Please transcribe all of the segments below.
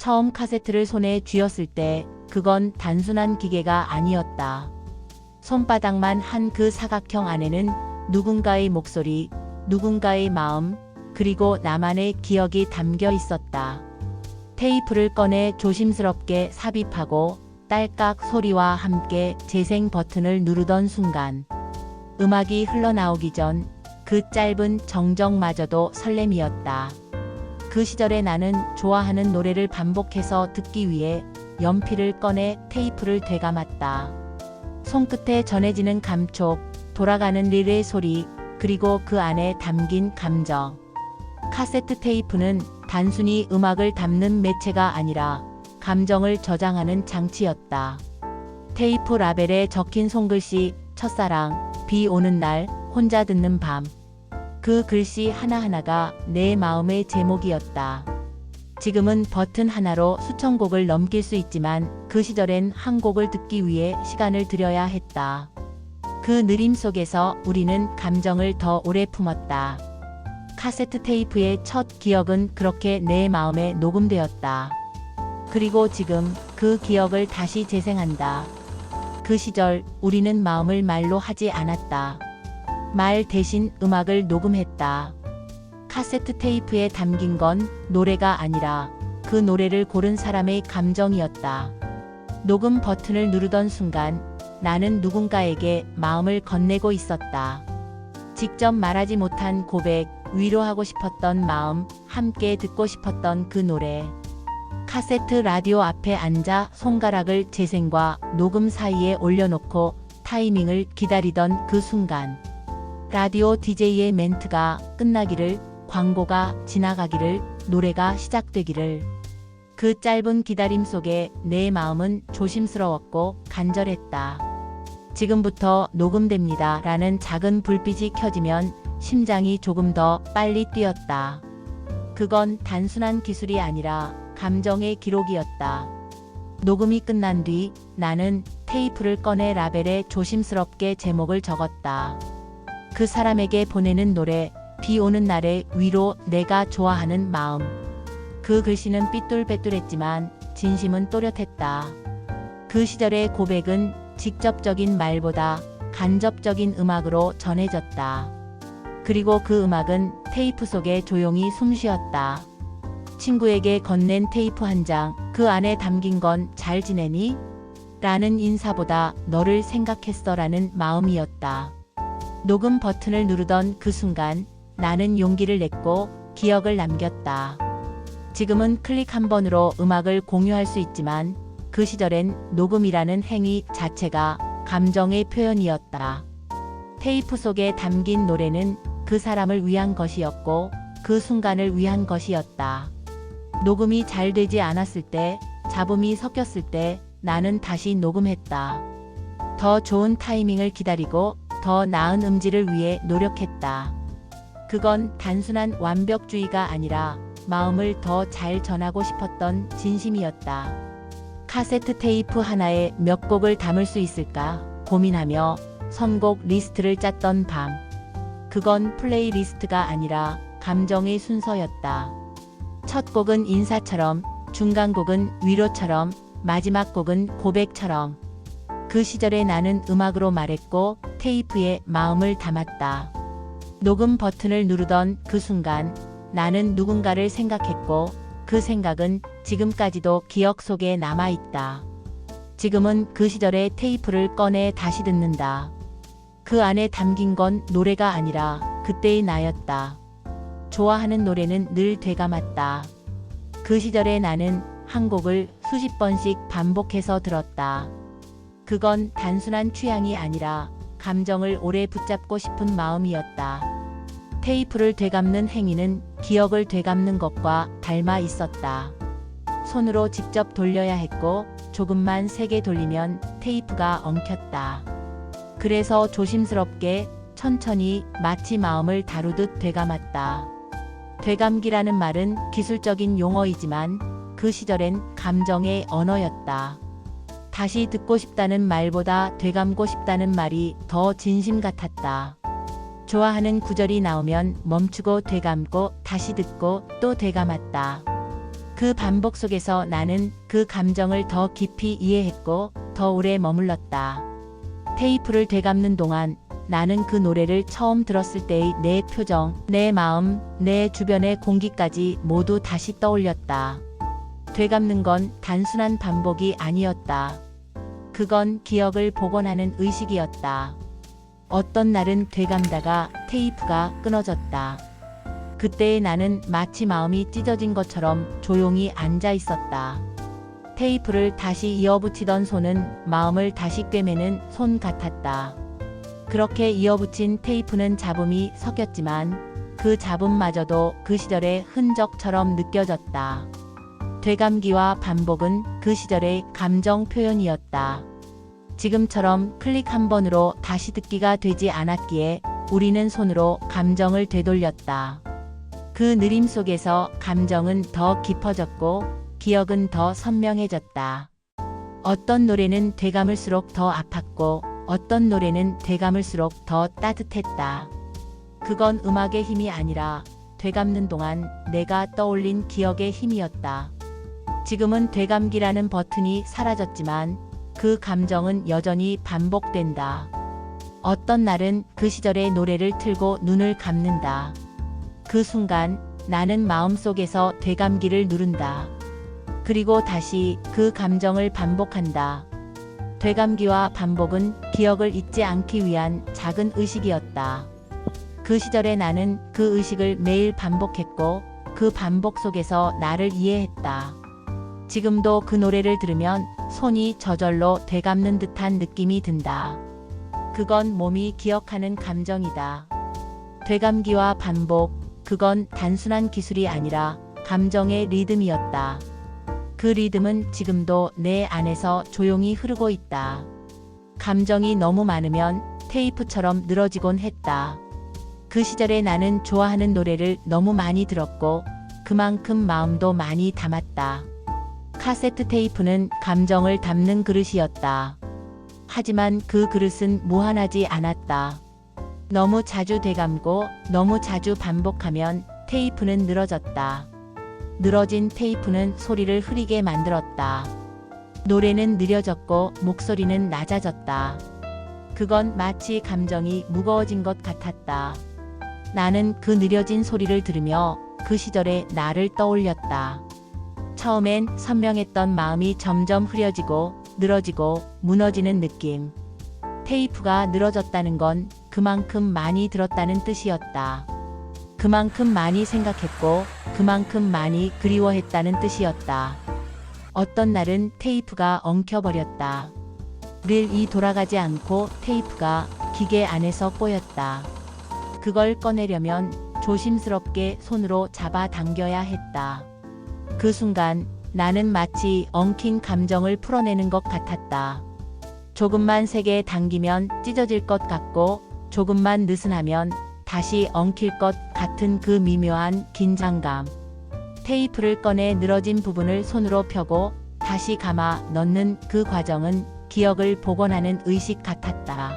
처음 카세트를 손에 쥐었을 때 그건 단순한 기계가 아니었다. 손바닥만 한 그 사각형 안에는 누군가의 목소리, 누군가의 마음, 그리고 나만의 기억이 담겨 있었다. 테이프를 꺼내 조심스럽게 삽입하고 딸깍 소리와 함께 재생 버튼을 누르던 순간 음악이 흘러나오기 전 그 짧은 정적마저도 설렘이었다. 그 시절에 나는 좋아하는 노래를 반복해서 듣기 위해 연필을 꺼내 테이프를 되감았다. 손끝에 전해지는 감촉, 돌아가는 릴의 소리, 그리고 그 안에 담긴 감정. 카세트 테이프는 단순히 음악을 담는 매체가 아니라 감정을 저장하는 장치였다. 테이프 라벨에 적힌 손글씨, 첫사랑, 비 오는 날, 혼자 듣는 밤. 그 글씨 하나하나가 내 마음의 제목이었다. 지금은 버튼 하나로 수천 곡을 넘길 수 있지만 그 시절엔 한 곡을 듣기 위해 시간을 들여야 했다. 그 느림 속에서 우리는 감정을 더 오래 품었다. 카세트 테이프의 첫 기억은 그렇게 내 마음에 녹음되었다. 그리고 지금 그 기억을 다시 재생한다. 그 시절 우리는 마음을 말로 하지 않았다. 말 대신 음악을 녹음했다. 카세트 테이프에 담긴 건 노래가 아니라 그 노래를 고른 사람의 감정이었다. 녹음 버튼을 누르던 순간 나는 누군가에게 마음을 건네고 있었다. 직접 말하지 못한 고백, 위로하고 싶었던 마음, 함께 듣고 싶었던 그 노래. 카세트 라디오 앞에 앉아 손가락을 재생과 녹음 사이에 올려놓고 타이밍을 기다리던 그 순간. 라디오 DJ의 멘트가 끝나기를, 광고가 지나가기를, 노래가 시작되기를. 그 짧은 기다림 속에 내 마음은 조심스러웠고 간절했다. 지금부터 녹음됩니다 라는 작은 불빛이 켜지면 심장이 조금 더 빨리 뛰었다. 그건 단순한 기술이 아니라 감정의 기록이었다. 녹음이 끝난 뒤 나는 테이프를 꺼내 라벨에 조심스럽게 제목을 적었다. 그 사람에게 보내는 노래, 비 오는 날의 위로, 내가 좋아하는 마음. 그 글씨는 삐뚤빼뚤했지만 진심은 또렷했다. 그 시절의 고백은 직접적인 말보다 간접적인 음악으로 전해졌다. 그리고 그 음악은 테이프 속에 조용히 숨쉬었다. 친구에게 건넨 테이프 한 장, 그 안에 담긴 건 잘 지내니? 라는 인사보다 너를 생각했어 라는 마음이었다. 녹음 버튼을 누르던 그 순간 나는 용기를 냈고 기억을 남겼다. 지금은 클릭 한 번으로 음악을 공유할 수 있지만 그 시절엔 녹음이라는 행위 자체가 감정의 표현이었다. 테이프 속에 담긴 노래는 그 사람을 위한 것이었고 그 순간을 위한 것이었다. 녹음이 잘 되지 않았을 때, 잡음이 섞였을 때 나는 다시 녹음했다. 더 좋은 타이밍을 기다리고 더 나은 음질을 위해 노력했다. 그건 단순한 완벽주의가 아니라 마음을 더 잘 전하고 싶었던 진심이었다. 카세트 테이프 하나에 몇 곡을 담을 수 있을까 고민하며 선곡 리스트를 짰던 밤. 그건 플레이리스트가 아니라 감정의 순서였다. 첫 곡은 인사처럼, 중간 곡은 위로처럼, 마지막 곡은 고백처럼. 그 시절에 나는 음악으로 말했고 테이프에 마음을 담았다. 녹음 버튼을 누르던 그 순간 나는 누군가를 생각했고 그 생각은 지금까지도 기억 속에 남아있다. 지금은 그 시절의 테이프를 꺼내 다시 듣는다. 그 안에 담긴 건 노래가 아니라 그때의 나였다. 좋아하는 노래는 늘 되감았다. 그 시절에 나는 한 곡을 수십 번씩 반복해서 들었다. 그건 단순한 취향이 아니라 감정을 오래 붙잡고 싶은 마음이었다. 테이프를 되감는 행위는 기억을 되감는 것과 닮아 있었다. 손으로 직접 돌려야 했고 조금만 세게 돌리면 테이프가 엉켰다. 그래서 조심스럽게 천천히 마치 마음을 다루듯 되감았다. 되감기라는 말은 기술적인 용어이지만 그 시절엔 감정의 언어였다. 다시 듣고 싶다는 말보다 되감고 싶다는 말이 더 진심 같았다. 좋아하는 구절이 나오면 멈추고 되감고 다시 듣고 또 되감았다. 그 반복 속에서 나는 그 감정을 더 깊이 이해했고 더 오래 머물렀다. 테이프를 되감는 동안 나는 그 노래를 처음 들었을 때의 내 표정, 내 마음, 내 주변의 공기까지 모두 다시 떠올렸다. 되감는 건 단순한 반복이 아니었다. 그건 기억을 복원하는 의식이었다. 어떤 날은 되감다가 테이프가 끊어졌다. 그때의 나는 마치 마음이 찢어진 것처럼 조용히 앉아 있었다. 테이프를 다시 이어붙이던 손은 마음을 다시 꿰매는 손 같았다. 그렇게 이어붙인 테이프는 잡음이 섞였지만 그 잡음마저도 그 시절의 흔적처럼 느껴졌다. 되감기와 반복은 그 시절의 감정 표현이었다. 지금처럼 클릭 한 번으로 다시 듣기가 되지 않았기에 우리는 손으로 감정을 되돌렸다. 그 느림 속에서 감정은 더 깊어졌고 기억은 더 선명해졌다. 어떤 노래는 되감을수록 더 아팠고 어떤 노래는 되감을수록 더 따뜻했다. 그건 음악의 힘이 아니라 되감는 동안 내가 떠올린 기억의 힘이었다. 지금은 되감기라는 버튼이 사라졌지만 그 감정은 여전히 반복된다. 어떤 날은 그 시절의 노래를 틀고 눈을 감는다. 그 순간 나는 마음속에서 되감기를 누른다. 그리고 다시 그 감정을 반복한다. 되감기와 반복은 기억을 잊지 않기 위한 작은 의식이었다. 그 시절의 나는 그 의식을 매일 반복했고 그 반복 속에서 나를 이해했다. 지금도 그 노래를 들으면 손이 저절로 되감는 듯한 느낌이 든다. 그건 몸이 기억하는 감정이다. 되감기와 반복, 그건 단순한 기술이 아니라 감정의 리듬이었다. 그 리듬은 지금도 내 안에서 조용히 흐르고 있다. 감정이 너무 많으면 테이프처럼 늘어지곤 했다. 그 시절에 나는 좋아하는 노래를 너무 많이 들었고 그만큼 마음도 많이 담았다. 카세트 테이프는 감정을 담는 그릇이었다. 하지만 그 그릇은 무한하지 않았다. 너무 자주 되감고 너무 자주 반복하면 테이프는 늘어졌다. 늘어진 테이프는 소리를 흐리게 만들었다. 노래는 느려졌고 목소리는 낮아졌다. 그건 마치 감정이 무거워진 것 같았다. 나는 그 느려진 소리를 들으며 그 시절의 나를 떠올렸다. 처음엔 선명했던 마음이 점점 흐려지고 늘어지고 무너지는 느낌. 테이프가 늘어졌다는 건 그만큼 많이 들었다는 뜻이었다. 그만큼 많이 생각했고 그만큼 많이 그리워했다는 뜻이었다. 어떤 날은 테이프가 엉켜버렸다. 릴이 돌아가지 않고 테이프가 기계 안에서 꼬였다. 그걸 꺼내려면 조심스럽게 손으로 잡아 당겨야 했다. 그 순간 나는 마치 엉킨 감정을 풀어내는 것 같았다. 조금만 세게 당기면 찢어질 것 같고 조금만 느슨하면 다시 엉킬 것 같은 그 미묘한 긴장감. 테이프를 꺼내 늘어진 부분을 손으로 펴고 다시 감아 넣는 그 과정은 기억을 복원하는 의식 같았다.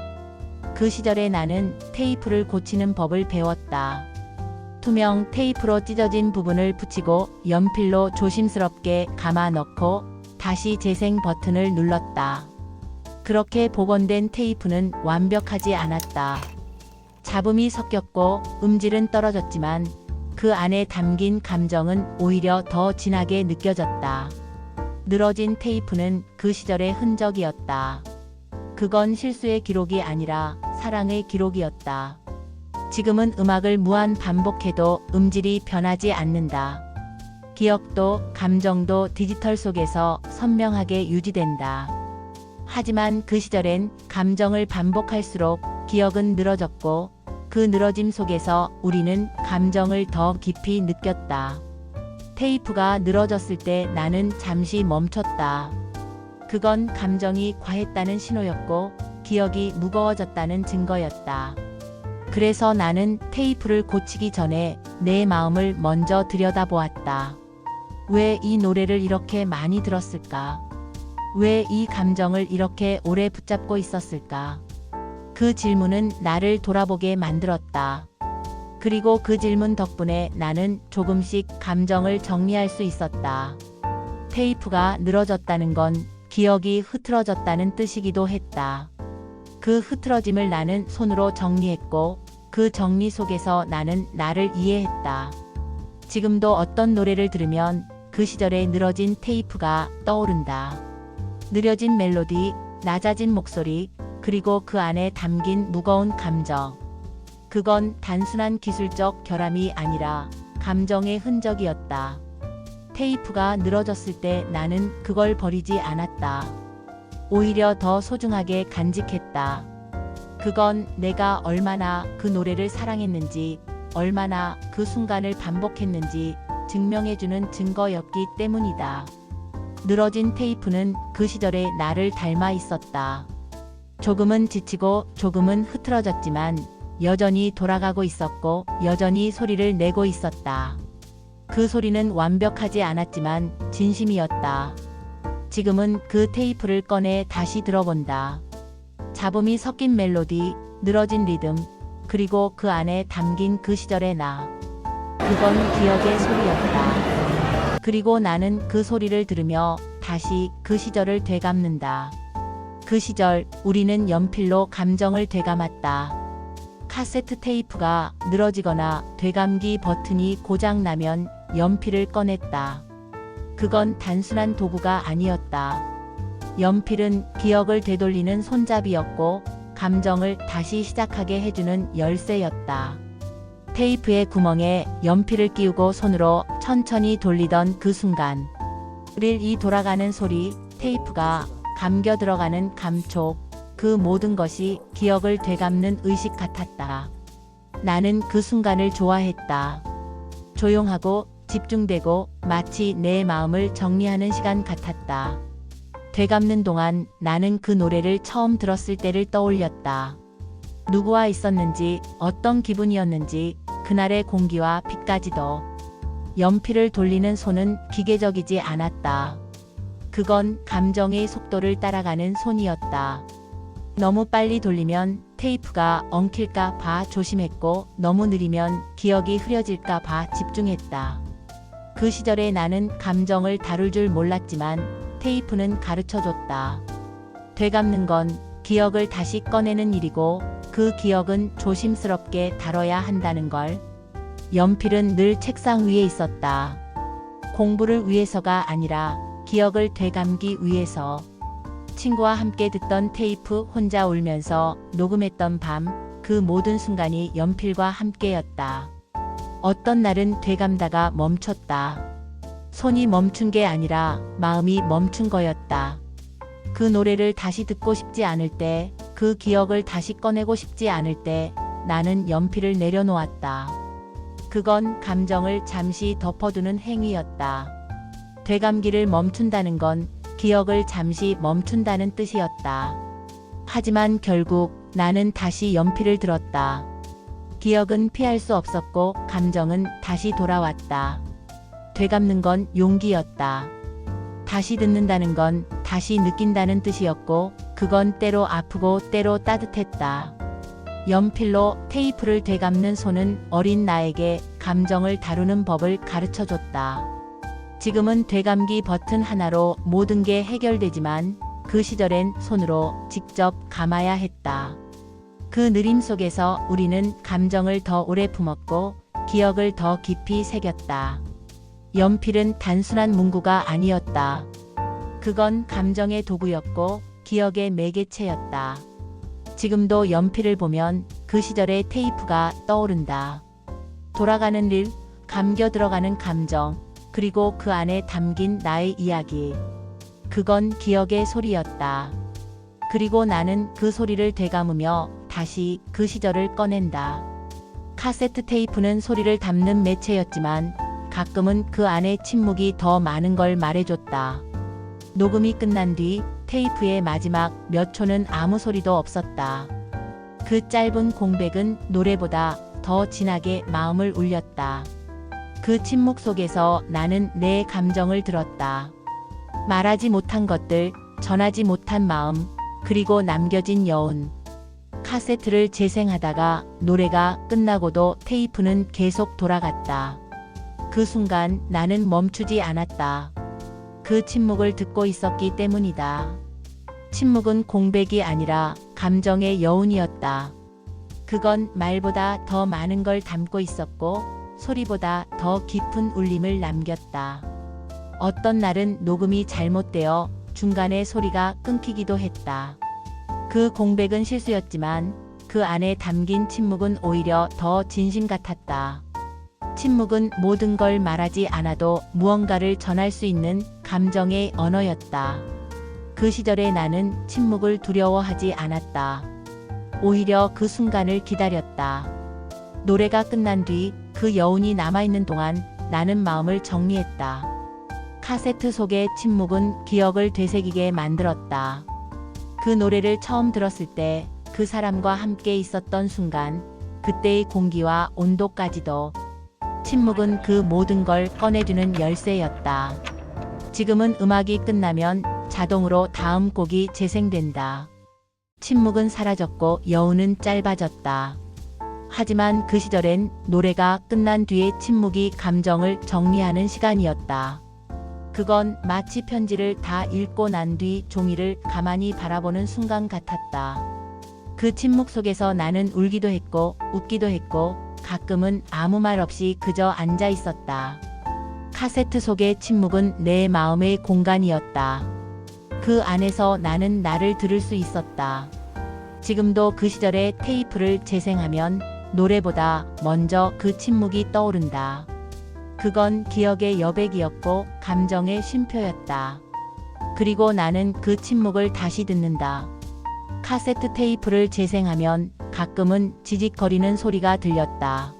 그 시절에 나는 테이프를 고치는 법을 배웠다. 투명 테이프로 찢어진 부분을 붙이고 연필로 조심스럽게 감아 넣고 다시 재생 버튼을 눌렀다. 그렇게 복원된 테이프는 완벽하지 않았다. 잡음이 섞였고 음질은 떨어졌지만 그 안에 담긴 감정은 오히려 더 진하게 느껴졌다. 늘어진 테이프는 그 시절의 흔적이었다. 그건 실수의 기록이 아니라 사랑의 기록이었다. 지금은 음악을 무한 반복해도 음질이 변하지 않는다. 기억도 감정도 디지털 속에서 선명하게 유지된다. 하지만 그 시절엔 감정을 반복할수록 기억은 늘어졌고 그 늘어짐 속에서 우리는 감정을 더 깊이 느꼈다. 테이프가 늘어졌을 때 나는 잠시 멈췄다. 그건 감정이 과했다는 신호였고 기억이 무거워졌다는 증거였다. 그래서 나는 테이프를 고치기 전에 내 마음을 먼저 들여다보았다. 왜 이 노래를 이렇게 많이 들었을까? 왜 이 감정을 이렇게 오래 붙잡고 있었을까? 그 질문은 나를 돌아보게 만들었다. 그리고 그 질문 덕분에 나는 조금씩 감정을 정리할 수 있었다. 테이프가 늘어졌다는 건 기억이 흐트러졌다는 뜻이기도 했다. 그 흐트러짐을 나는 손으로 정리했고 그 정리 속에서 나는 나를 이해했다. 지금도 어떤 노래를 들으면 그 시절에 늘어진 테이프가 떠오른다. 느려진 멜로디, 낮아진 목소리, 그리고 그 안에 담긴 무거운 감정. 그건 단순한 기술적 결함이 아니라 감정의 흔적이었다. 테이프가 늘어졌을 때 나는 그걸 버리지 않았다. 오히려 더 소중하게 간직했다. 그건 내가 얼마나 그 노래를 사랑했는지, 얼마나 그 순간을 반복했는지 증명해주는 증거였기 때문이다. 늘어진 테이프는 그 시절의 나를 닮아 있었다. 조금은 지치고 조금은 흐트러졌지만 여전히 돌아가고 있었고 여전히 소리를 내고 있었다. 그 소리는 완벽하지 않았지만 진심이었다. 지금은 그 테이프를 꺼내 다시 들어본다. 잡음이 섞인 멜로디, 늘어진 리듬, 그리고 그 안에 담긴 그 시절의 나. 그건 기억의 소리였다. 그리고 나는 그 소리를 들으며 다시 그 시절을 되감는다. 그 시절 우리는 연필로 감정을 되감았다. 카세트 테이프가 늘어지거나 되감기 버튼이 고장나면 연필을 꺼냈다. 그건 단순한 도구가 아니었다. 연필은 기억을 되돌리는 손잡이였고 감정을 다시 시작하게 해주는 열쇠였다. 테이프의 구멍에 연필을 끼우고 손으로 천천히 돌리던 그 순간, 이 돌아가는 소리, 테이프가 감겨 들어가는 감촉, 그 모든 것이 기억을 되감는 의식 같았다. 나는 그 순간을 좋아했다. 조용하고 집중되고 마치 내 마음을 정리하는 시간 같았다. 되감는 동안 나는 그 노래를 처음 들었을 때를 떠올렸다. 누구와 있었는지, 어떤 기분이었는지, 그날의 공기와 빛까지도. 연필을 돌리는 손은 기계적이지 않았다. 그건 감정의 속도를 따라가는 손이었다. 너무 빨리 돌리면 테이프가 엉킬까 봐 조심했고 너무 느리면 기억이 흐려질까 봐 집중했다. 그 시절에 나는 감정을 다룰 줄 몰랐지만 테이프는 가르쳐줬다. 되감는 건 기억을 다시 꺼내는 일이고 그 기억은 조심스럽게 다뤄야 한다는 걸. 연필은 늘 책상 위에 있었다. 공부를 위해서가 아니라 기억을 되감기 위해서. 친구와 함께 듣던 테이프, 혼자 울면서 녹음했던 밤, 그 모든 순간이 연필과 함께였다. 어떤 날은 되감다가 멈췄다. 손이 멈춘 게 아니라 마음이 멈춘 거였다. 그 노래를 다시 듣고 싶지 않을 때, 그 기억을 다시 꺼내고 싶지 않을 때 나는 연필을 내려놓았다. 그건 감정을 잠시 덮어두는 행위였다. 되감기를 멈춘다는 건 기억을 잠시 멈춘다는 뜻이었다. 하지만 결국 나는 다시 연필을 들었다. 기억은 피할 수 없었고 감정은 다시 돌아왔다. 되감는 건 용기였다. 다시 듣는다는 건 다시 느낀다는 뜻이었고 그건 때로 아프고 때로 따뜻했다. 연필로 테이프를 되감는 손은 어린 나에게 감정을 다루는 법을 가르쳐줬다. 지금은 되감기 버튼 하나로 모든 게 해결되지만 그 시절엔 손으로 직접 감아야 했다. 그 느림 속에서 우리는 감정을 더 오래 품었고 기억을 더 깊이 새겼다. 연필은 단순한 문구가 아니었다. 그건 감정의 도구였고 기억의 매개체였다. 지금도 연필을 보면 그 시절의 테이프가 떠오른다. 돌아가는 일, 감겨 들어가는 감정, 그리고 그 안에 담긴 나의 이야기. 그건 기억의 소리였다. 그리고 나는 그 소리를 되감으며 다시 그 시절을 꺼낸다. 카세트 테이프는 소리를 담는 매체였지만 가끔은 그 안에 침묵이 더 많은 걸 말해줬다. 녹음이 끝난 뒤 테이프의 마지막 몇 초는 아무 소리도 없었다. 그 짧은 공백은 노래보다 더 진하게 마음을 울렸다. 그 침묵 속에서 나는 내 감정을 들었다. 말하지 못한 것들, 전하지 못한 마음, 그리고 남겨진 여운. 카세트를 재생하다가 노래가 끝나고도 테이프는 계속 돌아갔다. 그 순간 나는 멈추지 않았다. 그 침묵을 듣고 있었기 때문이다. 침묵은 공백이 아니라 감정의 여운이었다. 그건 말보다 더 많은 걸 담고 있었고 소리보다 더 깊은 울림을 남겼다. 어떤 날은 녹음이 잘못되어 중간에 소리가 끊기기도 했다. 그 공백은 실수였지만 그 안에 담긴 침묵은 오히려 더 진심 같았다. 침묵은 모든 걸 말하지 않아도 무언가를 전할 수 있는 감정의 언어였다. 그 시절에 나는 침묵을 두려워하지 않았다. 오히려 그 순간을 기다렸다. 노래가 끝난 뒤 그 여운이 남아있는 동안 나는 마음을 정리했다. 카세트 속의 침묵은 기억을 되새기게 만들었다. 그 노래를 처음 들었을 때 그 사람과 함께 있었던 순간, 그때의 공기와 온도까지도. 침묵은 그 모든 걸 꺼내주는 열쇠였다. 지금은 음악이 끝나면 자동으로 다음 곡이 재생된다. 침묵은 사라졌고 여운은 짧아졌다. 하지만 그 시절엔 노래가 끝난 뒤에 침묵이 감정을 정리하는 시간이었다. 그건 마치 편지를 다 읽고 난 뒤 종이를 가만히 바라보는 순간 같았다. 그 침묵 속에서 나는 울기도 했고 웃기도 했고 가끔은 아무 말 없이 그저 앉아 있었다. 카세트 속의 침묵은 내 마음의 공간이었다. 그 안에서 나는 나를 들을 수 있었다. 지금도 그 시절의 테이프를 재생하면 노래보다 먼저 그 침묵이 떠오른다. 그건 기억의 여백이었고 감정의 쉼표였다. 그리고 나는 그 침묵을 다시 듣는다. 카세트 테이프를 재생하면 가끔은 지직거리는 소리가 들렸다.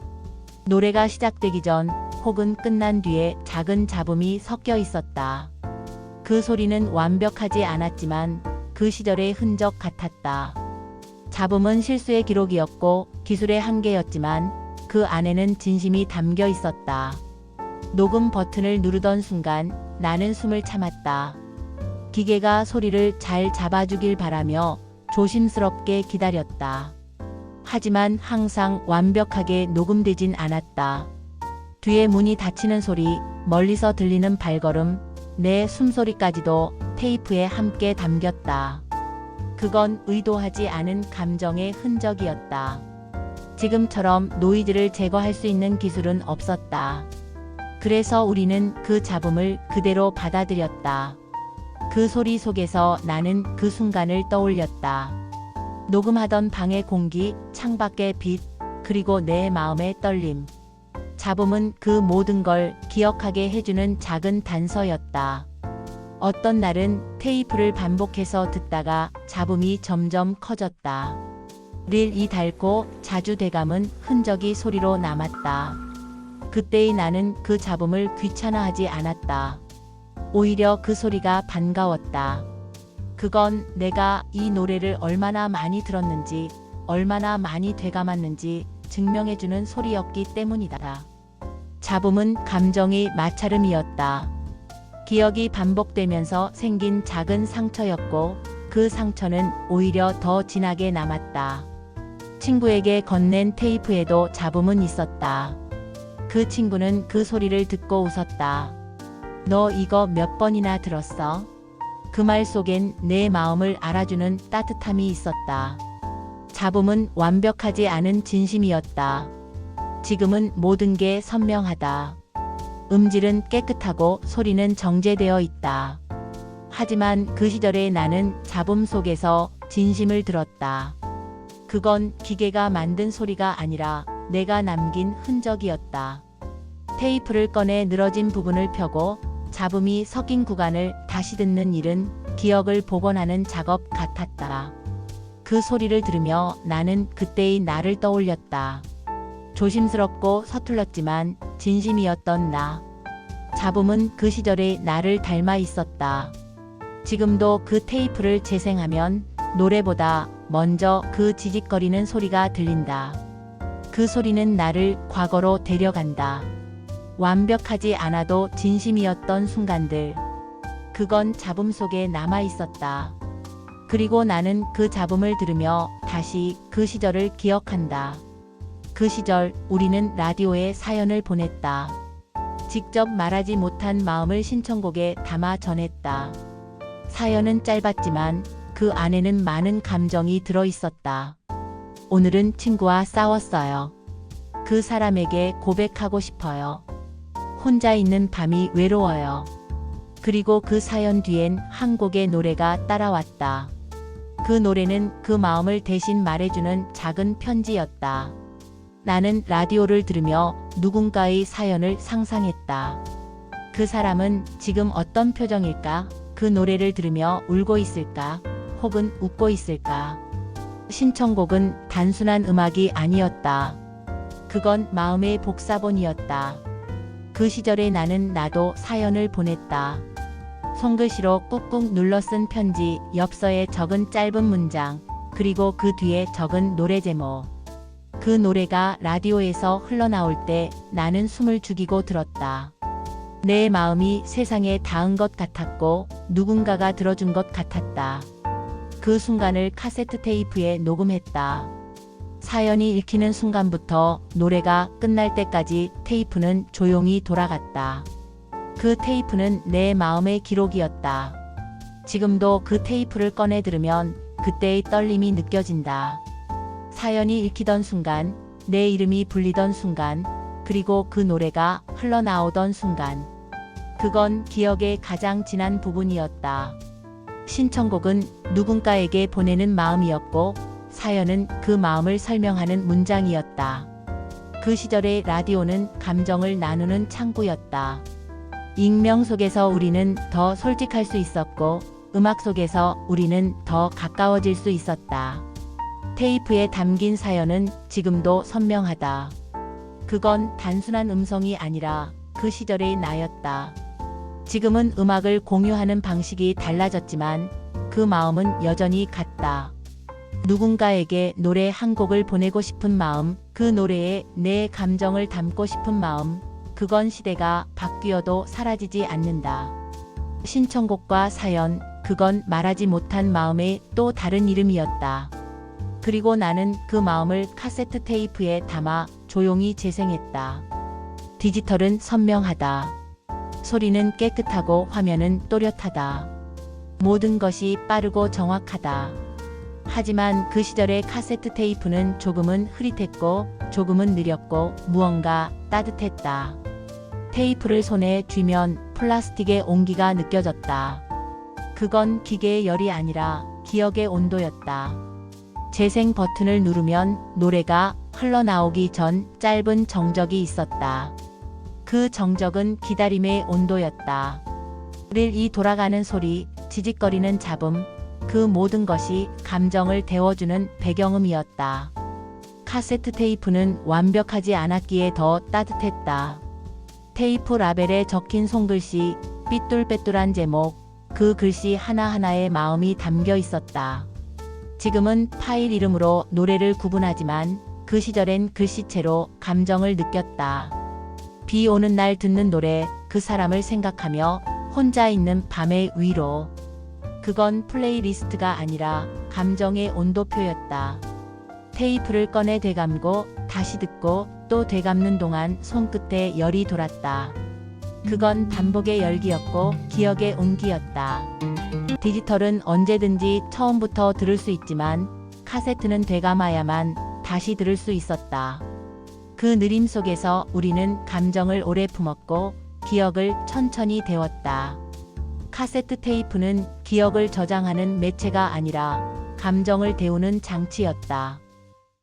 노래가 시작되기 전 혹은 끝난 뒤에 작은 잡음이 섞여 있었다. 그 소리는 완벽하지 않았지만 그 시절의 흔적 같았다. 잡음은 실수의 기록이었고 기술의 한계였지만 그 안에는 진심이 담겨 있었다. 녹음 버튼을 누르던 순간 나는 숨을 참았다. 기계가 소리를 잘 잡아주길 바라며 조심스럽게 기다렸다. 하지만 항상 완벽하게 녹음되진 않았다. 뒤에 문이 닫히는 소리, 멀리서 들리는 발걸음, 내 숨소리까지도 테이프에 함께 담겼다. 그건 의도하지 않은 감정의 흔적이었다. 지금처럼 노이즈를 제거할 수 있는 기술은 없었다. 그래서 우리는 그 잡음을 그대로 받아들였다. 그 소리 속에서 나는 그 순간을 떠올렸다. 녹음하던 방의 공기, 창밖의 빛, 그리고 내 마음의 떨림. 잡음은 그 모든 걸 기억하게 해주는 작은 단서였다. 어떤 날은 테이프를 반복해서 듣다가 잡음이 점점 커졌다. 릴이 닳고 자주 되감은 흔적이 소리로 남았다. 그때의 나는 그 잡음을 귀찮아하지 않았다. 오히려 그 소리가 반가웠다. 그건 내가 이 노래를 얼마나 많이 들었는지, 얼마나 많이 되감았는지 증명해주는 소리였기 때문이다. 잡음은 감정의 마찰음이었다. 기억이 반복되면서 생긴 작은 상처였고 그 상처는 오히려 더 진하게 남았다. 친구에게 건넨 테이프에도 잡음은 있었다. 그 친구는 그 소리를 듣고 웃었다. 너 이거 몇 번이나 들었어? 그 말 속엔 내 마음을 알아주는 따뜻함이 있었다. 잡음은 완벽하지 않은 진심이었다. 지금은 모든 게 선명하다. 음질은 깨끗하고 소리는 정제되어 있다. 하지만 그 시절의 나는 잡음 속에서 진심을 들었다. 그건 기계가 만든 소리가 아니라 내가 남긴 흔적이었다. 테이프를 꺼내 늘어진 부분을 펴고 잡음이 섞인 구간을 다시 듣는 일은 기억을 복원하는 작업 같았다. 그 소리를 들으며 나는 그때의 나를 떠올렸다. 조심스럽고 서툴렀지만 진심이었던 나. 잡음은 그 시절의 나를 닮아 있었다. 지금도 그 테이프를 재생하면 노래보다 먼저 그 지직거리는 소리가 들린다. 그 소리는 나를 과거로 데려간다. 완벽하지 않아도 진심이었던 순간들. 그건 잡음 속에 남아 있었다. 그리고 나는 그 잡음을 들으며 다시 그 시절을 기억한다. 그 시절 우리는 라디오에 사연을 보냈다. 직접 말하지 못한 마음을 신청곡에 담아 전했다. 사연은 짧았지만 그 안에는 많은 감정이 들어 있었다. 오늘은 친구와 싸웠어요. 그 사람에게 고백하고 싶어요. 혼자 있는 밤이 외로워요. 그리고 그 사연 뒤엔 한 곡의 노래가 따라왔다. 그 노래는 그 마음을 대신 말해주는 작은 편지였다. 나는 라디오를 들으며 누군가의 사연을 상상했다. 그 사람은 지금 어떤 표정일까? 그 노래를 들으며 울고 있을까? 혹은 웃고 있을까? 신청곡은 단순한 음악이 아니었다. 그건 마음의 복사본이었다. 그 시절에 나도 사연을 보냈다. 손글씨로 꾹꾹 눌러 쓴 편지, 엽서에 적은 짧은 문장, 그리고 그 뒤에 적은 노래 제목. 그 노래가 라디오에서 흘러나올 때 나는 숨을 죽이고 들었다. 내 마음이 세상에 닿은 것 같았고 누군가가 들어준 것 같았다. 그 순간을 카세트 테이프에 녹음했다. 사연이 읽히는 순간부터 노래가 끝날 때까지 테이프는 조용히 돌아갔다. 그 테이프는 내 마음의 기록이었다. 지금도 그 테이프를 꺼내 들으면 그때의 떨림이 느껴진다. 사연이 읽히던 순간, 내 이름이 불리던 순간, 그리고 그 노래가 흘러나오던 순간. 그건 기억의 가장 진한 부분이었다. 신청곡은 누군가에게 보내는 마음이었고, 사연은 그 마음을 설명하는 문장이었다. 그 시절의 라디오는 감정을 나누는 창구였다. 익명 속에서 우리는 더 솔직할 수 있었고, 음악 속에서 우리는 더 가까워질 수 있었다. 테이프에 담긴 사연은 지금도 선명하다. 그건 단순한 음성이 아니라 그 시절의 나였다. 지금은 음악을 공유하는 방식이 달라졌지만 그 마음은 여전히 같다. 누군가에게 노래 한 곡을 보내고 싶은 마음, 그 노래에 내 감정을 담고 싶은 마음, 그건 시대가 바뀌어도 사라지지 않는다. 신청곡과 사연, 그건 말하지 못한 마음의 또 다른 이름이었다. 그리고 나는 그 마음을 카세트 테이프에 담아 조용히 재생했다. 디지털은 선명하다. 소리는 깨끗하고 화면은 또렷하다. 모든 것이 빠르고 정확하다. 하지만 그 시절의 카세트 테이프는 조금은 흐릿했고 조금은 느렸고 무언가 따뜻했다. 테이프를 손에 쥐면 플라스틱의 온기가 느껴졌다. 그건 기계의 열이 아니라 기억의 온도였다. 재생 버튼을 누르면 노래가 흘러나오기 전 짧은 정적이 있었다. 그 정적은 기다림의 온도였다. 릴이 돌아가는 소리, 지직거리는 잡음, 그 모든 것이 감정을 데워주는 배경음이었다. 카세트 테이프는 완벽하지 않았기에 더 따뜻했다. 테이프 라벨에 적힌 손글씨, 삐뚤빼뚤한 제목, 그 글씨 하나하나에 마음이 담겨 있었다. 지금은 파일 이름으로 노래를 구분하지만 그 시절엔 글씨체로 감정을 느꼈다. 비 오는 날 듣는 노래, 그 사람을 생각하며 혼자 있는 밤의 위로. 그건 플레이리스트가 아니라 감정의 온도표였다. 테이프를 꺼내 되감고 다시 듣고 또 되감는 동안 손끝에 열이 돌았다. 그건 반복의 열기였고 기억의 온기였다. 디지털은 언제든지 처음부터 들을 수 있지만 카세트는 되감아야만 다시 들을 수 있었다. 그 느림 속에서 우리는 감정을 오래 품었고 기억을 천천히 데웠다. 카세트 테이프는 기억을 저장하는 매체가 아니라 감정을 데우는 장치였다.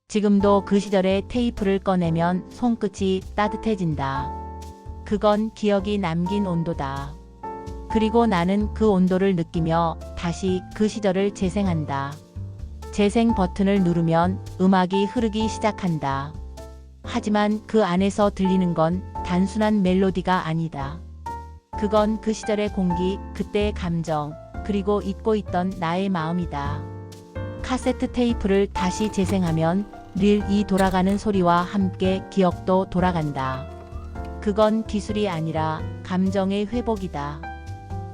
지금도 그 시절의 테이프를 꺼내면 손끝이 따뜻해진다. 그건 기억이 남긴 온도다. 그리고 나는 그 온도를 느끼며 다시 그 시절을 재생한다. 재생 버튼을 누르면 음악이 흐르기 시작한다. 하지만 그 안에서 들리는 건 단순한 멜로디가 아니다. 그건 그 시절의 공기, 그때의 감정, 그리고 잊고 있던 나의 마음이다. 카세트 테이프를 다시 재생하면 릴이 돌아가는 소리와 함께 기억도 돌아간다. 그건 기술이 아니라 감정의 회복이다.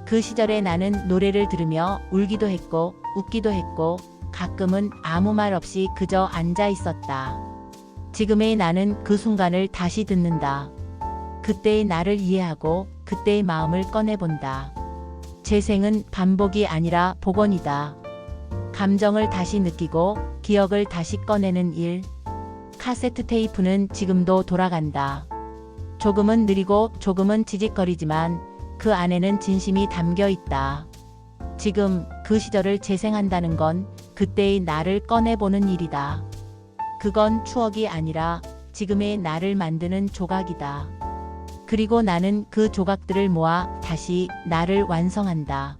그 시절에 나는 노래를 들으며 울기도 했고 웃기도 했고 가끔은 아무 말 없이 그저 앉아 있었다. 지금의 나는 그 순간을 다시 듣는다. 그때의 나를 이해하고 그때의 마음을 꺼내본다. 재생은 반복이 아니라 복원이다. 감정을 다시 느끼고 기억을 다시 꺼내는 일. 카세트 테이프는 지금도 돌아간다. 조금은 느리고 조금은 지직거리지만 그 안에는 진심이 담겨 있다. 지금 그 시절을 재생한다는 건 그때의 나를 꺼내보는 일이다. 그건 추억이 아니라 지금의 나를 만드는 조각이다. 그리고 나는 그 조각들을 모아 다시 나를 완성한다.